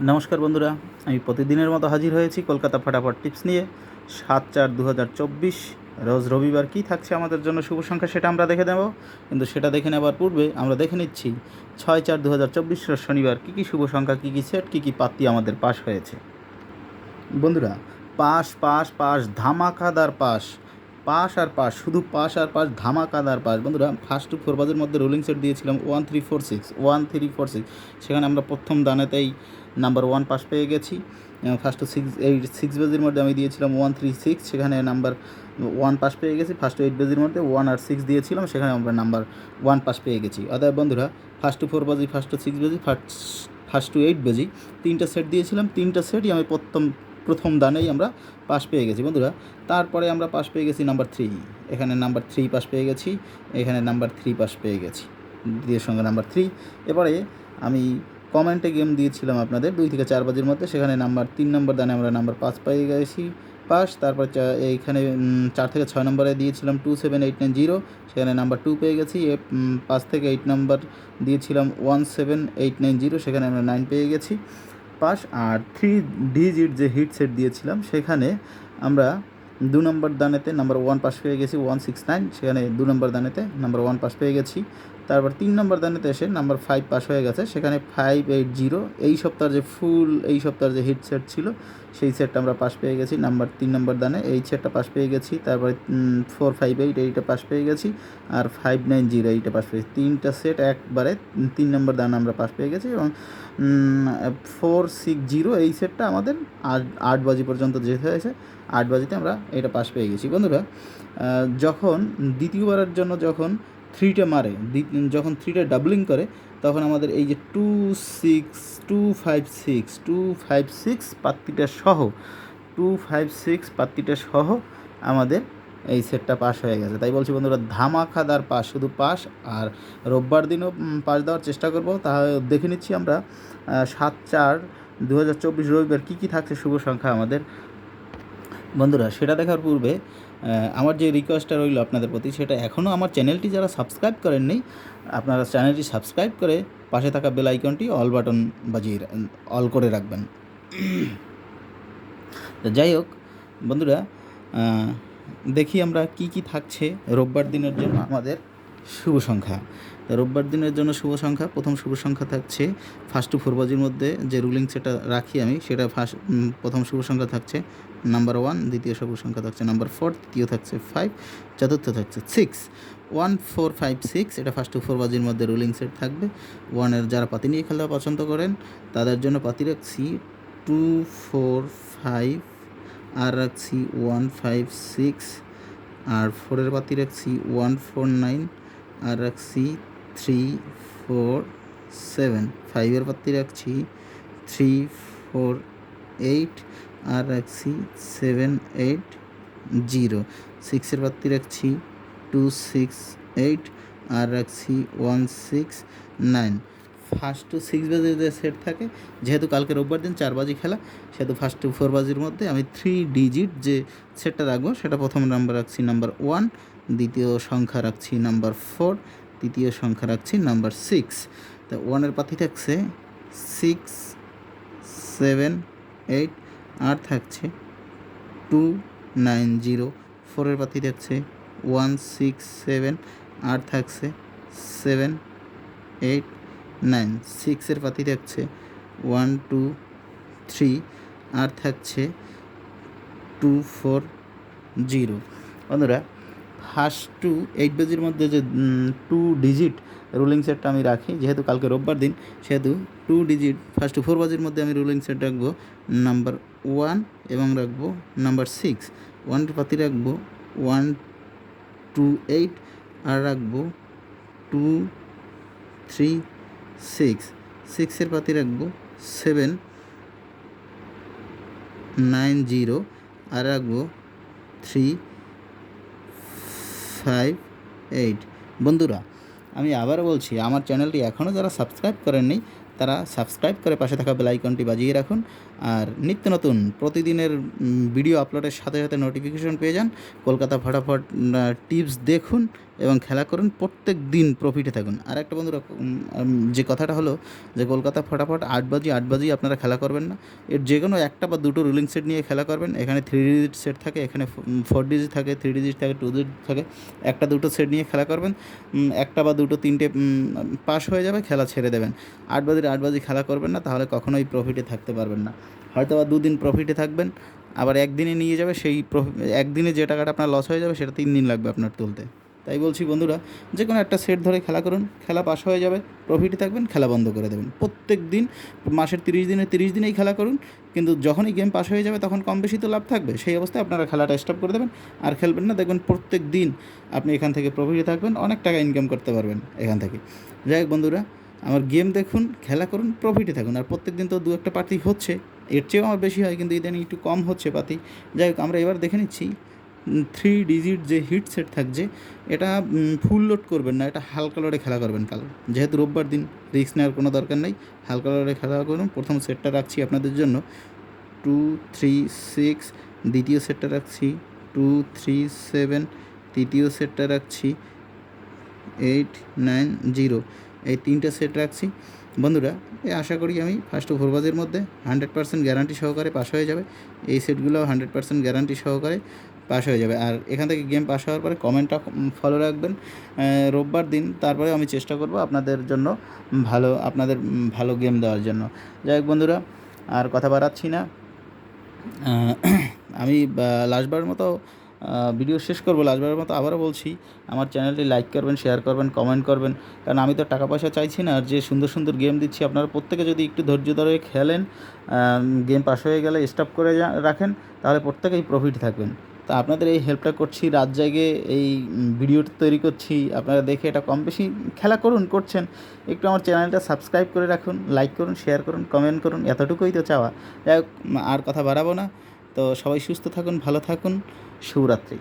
নমস্কার বন্ধুরা, আমি প্রতিদিনের মতো হাজির হয়েছি কলকাতা ফাটাফট টিপস নিয়ে। 7/4/2024 রোজ রবিবার কী থাকছে আমাদের জন্য শুভ সংখ্যা সেটা আমরা দেখে নেব। কিন্তু সেটা দেখে নেবার পূর্বে আমরা দেখে নিচ্ছি 6/4/2024 শনিবার কী কী শুভ সংখ্যা, কী কী সেট, কী কী পাত্তি আমাদের পাস হয়েছে। বন্ধুরা, পাস পাস পাস ধামাকাদার পাস, পাস আর পাস, শুধু পাস আর পাস, ধামাকাদার পাস। বন্ধুরা, ফার্স্ট টু ফোর বাজের মধ্যে রোলিং সেট দিয়েছিলাম 1346 সেখানে আমরা প্রথম দানেতেই নাম্বার 1 পাস পেয়ে গেছি। ফার্স্ট টু 6 বাজের মধ্যে আমি দিয়েছিলাম 136, সেখানে নাম্বার 1 পাস পেয়ে গেছি। ফার্স্ট টু 8 বাজের মধ্যে 1 আর 6 দিয়েছিলাম, সেখানে আমরা নাম্বার 1 পাস পেয়ে গেছি। অতএব বন্ধুরা, ফার্স্ট টু 4 বাজি, ফার্স্ট টু 6 বাজি, ফার্স্ট টু 8 বাজি, 3টা সেট দিয়েছিলাম, 3টা সেটই আমি প্রথম দানেই আমরা পাস পেয়ে গেছি। বন্ধুরা, তারপরে আমরা পাস পেয়ে গেছি নাম্বার 3, এখানে নাম্বার 3 পাস পেয়ে গেছি, এখানে নাম্বার 3 পাস পেয়ে গেছি, দ্বিতীয় সঙ্গে নাম্বার 3। এবারে আমি কমেন্টে গেম দিয়েছিলাম আপনাদের 2 থেকে 4 বাজির মধ্যে, সেখানে নাম্বার 3 নম্বর দানে আমরা নাম্বার 5 পেয়ে গেছি পাস। তারপর এইখানে 4 থেকে 6 নম্বরে দিয়েছিলাম 27890, সেখানে নাম্বার 2 পেয়ে গেছি। 5 থেকে 8 নম্বর দিয়েছিলাম 17890, সেখানে আমরা 9 পেয়ে গেছি পাস। আর 3 ডিজিট যে হিট সেট দিয়েছিলাম সেখানে আমরা 2 নম্বর দানেতে নাম্বার 1 পাস পেয়ে গেছি 169, সেখানে 2 নম্বর দানেতে নাম্বার 1 পাস পেয়ে গেছি। তারপর 3 নম্বর দানেতে এসে নাম্বার 5 পাস হয়ে গেছে, সেখানে 580 এই সপ্তাহের যে হিট সেট ছিল সেই সেটটা আমরা পাস পেয়ে গেছি নাম্বার 3 নম্বর দানে, এই সেটটা পাস পেয়ে গেছি। তারপরে 458 এইটা পাস পেয়ে গেছি, আর 590 এইটা পাস পেয়েছি। 3টা সেট একবারে 3 নম্বর দানে আমরা পাস পেয়ে গেছি। এবং 460 এই সেটটা আমাদের 8 বাজি পর্যন্ত যেতে হয়েছে, 8 বাজিতে আমরা এটা পাস পেয়ে গেছি। বন্ধুরা, যখন দ্বিতীয়বারের জন্য যখন 3টে মারে, যখন 3টে ডাবলিং করে, তখন আমাদের এই যে 256 পাত্তিটা সহ 256 পাত্তিটা সহ আমাদের এই সেটটা পাস হয়ে গেছে। তাই বলছি বন্ধুরা, ধামাকাদার পাস, শুধু পাস। আর রোববার দিনও পাস দেওয়ার চেষ্টা করব। তাহলে দেখে নিচ্ছি আমরা 7/4/2024 রবিবার কী কী থাকছে শুভ সংখ্যা আমাদের। বন্ধুরা, সেটা দেখার পূর্বে আমার যে রিকোয়েস্টটা রইল আপনাদের প্রতি, সেটা এখনও আমার চ্যানেলটি যারা সাবস্ক্রাইব করেননি, আপনারা চ্যানেলটি সাবস্ক্রাইব করে পাশে থাকা বেল আইকনটি অল বাটন বাজিয়ে অল করে রাখবেন। তো যাই হোক বন্ধুরা, দেখি আমরা কি কি থাকছে রোববার দিনের জন্য আমাদের শুভ সংখ্যা। তো রোববার দিনের জন্য শুভ সংখ্যা, প্রথম শুভ সংখ্যা থাকছে ফার্স্ট টু 4 বাজির মধ্যে যে রুলিং সেটা রাখি আমি, সেটা প্রথম শুভ সংখ্যা থাকছে নাম্বার 1, দ্বিতীয় শুভ সংখ্যা থাকছে নাম্বার 4, তৃতীয় থাকছে 5, চতুর্থ থাকছে 6। 1 4 5 6 এটা ফার্স্ট টু 4 বাজির মধ্যে রুলিং সেট থাকবে। 1-এর যারা পাতি নিয়ে খেলা পছন্দ করেন তাদের জন্য পাতি রাখছি 2 4 5, আর রাখছি 1 5 6, আর 4-এর পাতি রাখছি 1 4 9, আর রাখছি 3 4 7। 5-এর পাতি রাখছি 3 4 8, আর রাখছি 7 8 0। 6-এর পাতি রাখছি 2 6 8, আর রাখছি 1 6 9। ফার্স্ট টু 6 বাজির যে সেট থাকে, যেহেতু কালকে রোববার দিন 4 বাজি খেলা, সেহেতু ফার্স্ট টু 4 বাজির মধ্যে আমি 3 ডিজিট যে সেটটা রাখবো, সেটা প্রথম নাম্বার রাখছি নাম্বার 1, দ্বিতীয় সংখ্যা রাখছি নাম্বার 4, তৃতীয় সংখ্যা রাখছি নাম্বার 6। তো 1-এর পাতি থাকছে 6 7 8, আর থাকছে 2 9 0। 4-এর পাতি থাকছে 1 6 7, আর থাকছে 7 8 9। 6-এর পাতি থাকছে 1 2 3, আর থাকছে 2 4 0। বন্ধুরা, ফার্স্ট টু 8 বাজির মধ্যে যে 2 ডিজিট রুলিং সেটটা আমি রাখি, যেহেতু কালকে রোববার দিন, সেহেতু 2 ডিজিট ফার্স্ট টু 4 বাজির মধ্যে আমি রুলিং সেট রাখবো নাম্বার 1 এবং রাখবো নাম্বার 6। 1-এর পাতি রাখবো 1 2 8, আর রাখবো 2 3 6। 6-এর পাতি রাখবো 7 9 0, আর রাখবো 3 5 8। বন্ধুরা, আমি আবার বলছি, আমার চ্যানেলটি এখনও যারা সাবস্ক্রাইব করেননি তারা সাবস্ক্রাইব করে পাশে থাকা বেল আইকনটি বাজিয়ে রাখুন। আর নিত্য নতুন প্রতিদিনের ভিডিও আপলোডের সাথে সাথে নোটিফিকেশন পেয়ে যান। কলকাতা ফাটাফট টিপস দেখুন এবং খেলা করুন, প্রত্যেক দিন প্রফিটে থাকুন। আর একটা বন্ধুরা, যে কথাটা হলো যে কলকাতা ফটাফট 8 বাজেই আপনারা খেলা করবেন না, এর যে কোনো একটা বা দুটো রুলিং সেট নিয়ে খেলা করবেন। এখানে 3 ডিজিট সেট থাকে, এখানে 4 ডিজিট থাকে, 3 ডিজিট থাকে, 2 ডিজিট থাকে। একটা দুটো সেট নিয়ে খেলা করবেন, একটা বা দুটো তিনটে পাস হয়ে যাবে, খেলা ছেড়ে দেবেন। 8 বাজে খেলা করবেন না, তাহলে কখনোই প্রফিটে থাকতে পারবেন না। হয়তো বা 2 দিন প্রফিটে থাকবেন, আবার একদিনে নিয়ে যাবে, সেই একদিনে যে টাকাটা আপনার লস হয়ে যাবে সেটা 3 দিন লাগবে আপনার তুলতে। তাই বলছি বন্ধুরা, যে কোনো একটা সেট ধরে খেলা করুন, খেলা পাস হয়ে যাবে, প্রফিটে থাকবেন, খেলা বন্ধ করে দেবেন। প্রত্যেক দিন মাসের 30 দিনেই খেলা করুন, কিন্তু যখনই গেম পাস হয়ে যাবে তখন কম বেশি তো লাভ থাকবে, সেই অবস্থায় আপনারা খেলাটা স্টপ করে দেবেন আর খেলবেন না। দেখবেন প্রত্যেক দিন আপনি এখান থেকে প্রফিটে থাকবেন, অনেক টাকা ইনকাম করতে পারবেন এখান থেকে। যাই হোক বন্ধুরা, আমার গেম দেখুন, খেলা করুন, প্রফিটে থাকুন। আর প্রত্যেক দিন তো 2-1টা পাতি হচ্ছে, এর চেয়েও আমার বেশি হয়, কিন্তু ইদানিং একটু কম হচ্ছে পাতি। যাই হোক, আমরা এবার দেখে নিচ্ছি 3 ডিজিট যে হিট সেট থাকছে, এটা ফুল লোড করবেন না, এটা হালকা লোডে খেলা করবেন কাল। যেহেতু রোববার দিন, রিস্ক নেওয়ার কোনো দরকার নেই, হালকা লোডে খেলা করুন। প্রথম সেটটা রাখছি আপনাদের জন্য 2 3 6, দ্বিতীয় সেটটা রাখছি 2 3 7, তৃতীয় সেটটা রাখছি 8 9 0, এই 3টে সেট রাখছি বন্ধুরা। আশা করি আমি ফার্স্ট ওভার বাজের মধ্যে 100% গ্যারান্টি সহকারে পাস হয়ে যাবে। এই সেটগুলো 100% গ্যারান্টি সহকারে পাস হয়ে যাবে। আর এখান থেকে গেম পাস হওয়ার পরে কমেন্টটা ফলো রাখবেন রোববার দিন, তারপরে আমি চেষ্টা করব আপনাদের জন্য ভালো গেম দেওয়ার জন্য। যাই হোক বন্ধুরা, আর কথা বাড়াচ্ছি না, আমি লাস্টবারের মতো ভিডিও শেষ করব। লাস্টবারের মতো আবারও বলছি, আমার চ্যানেলটি লাইক করবেন, শেয়ার করবেন, কমেন্ট করবেন, কারণ আমি তো টাকা পয়সা চাইছি না। আর যে সুন্দর সুন্দর গেম দিচ্ছি, আপনারা প্রত্যেকে যদি একটু ধৈর্য ধরে খেলেন, গেম পাস হয়ে গেলে স্টপ করে রাখেন, তাহলে প্রত্যেকেই প্রফিট থাকবেন। তা আপনাদের এই হেল্পটা করছি, রাত জায়গে এই ভিডিওটা তৈরি করছি, আপনারা দেখে এটা কম বেশি খেলা করছেন, একটু আমার চ্যানেলটা সাবস্ক্রাইব করে রাখুন, লাইক করুন, শেয়ার করুন, কমেন্ট করুন, এতটুকুই তো চাওয়া। যাই হোক, আর কথা বাড়াবো না, তো সবাই সুস্থ থাকুন, ভালো থাকুন, শুভরাত্রি।